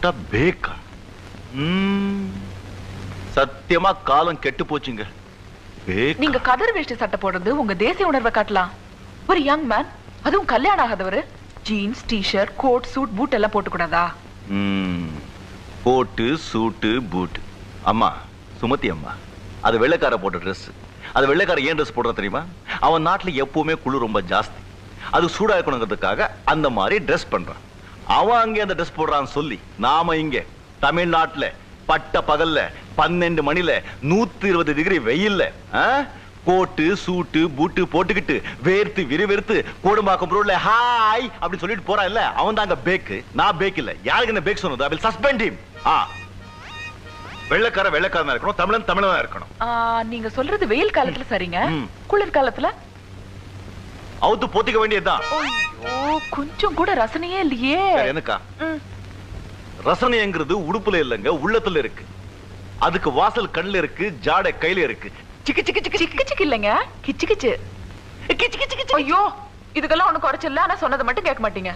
பேக்கா? சத்தியமா காலம் கெட்டு போச்சுங்க. நீங்க கதர் வேஷ்டி சட்டை போடுறது உங்க தேசிய உணர்வை காட்டலாம். ஒரு யங் மேன், அதுவும் கல்யாணம் ஆகாதவரு, jeans, T shirt, coat, suit, boot எல்லாம் போட்டு கூடாதா? கோட்டு, சூட்டு, பூட். அம்மா, சுமதி அம்மா, அது வெள்ளைக்கார போட்ட ட்ரெஸ். அது வெள்ளைக்கார ஏன் ட்ரெஸ் போடுற தெரியுமா? அவன் நாட்டுல எப்பவுமே குளிர் ரொம்ப ஜாஸ்தி. அது சூடா இருக்கணுங்கிறதுக்காக அந்த மாதிரி ட்ரெஸ் பண்றான். அவன் அங்கே அந்த ட்ரெஸ் போடுறான்னு சொல்லி நாம இங்க தமிழ்நாட்டுல பட்ட பகல்ல 12 மணில 120 டிகிரி வெயில்ல கோட்டு, சூட்டு, பூட்டு போட்டுக்கிட்டு வேர்த்து விறுவிறுத்து கோடும்பாக்கம் ரோட்ல ஹாய் அப்படி சொல்லிட்டு போறான் இல்ல, அவன் தான் அங்க பேக்கு. நான் பேக் இல்ல. யாருக்கு என்ன பேக் சொன்னது? I will suspend him. வெள்ளைக்கார வெள்ளைக்காரனா இருக்கணும், தமிழன் தமிழனா இருக்கணும். நீங்க சொல்றது வெயில் காலத்துல சரிங்க. குளிர் காலத்துல அவுத்து போத்திக்க வேண்டியதுதான். கொஞ்சம் கூட ரசனையே இல்லையே. எனக்கா ரசனைங்கிறது உடுப்புல இல்லங்க, உள்ளத்துல இருக்கு. அதுக்கு வாசல் கண்ணுல இருக்கு, ஜாடை கையில இருக்கு. சிக்கு சிக்கு சிக்கு சிக்கு சிக்கு இல்லங்க, கிச்சு கிச்சு கிச்சு கிச்சு. ஐயோ, இதுக்கெல்லாம் ஒண்ணு குறைச்சல. ஆனா சொன்னதை மட்டும் கேட்க மாட்டீங்க.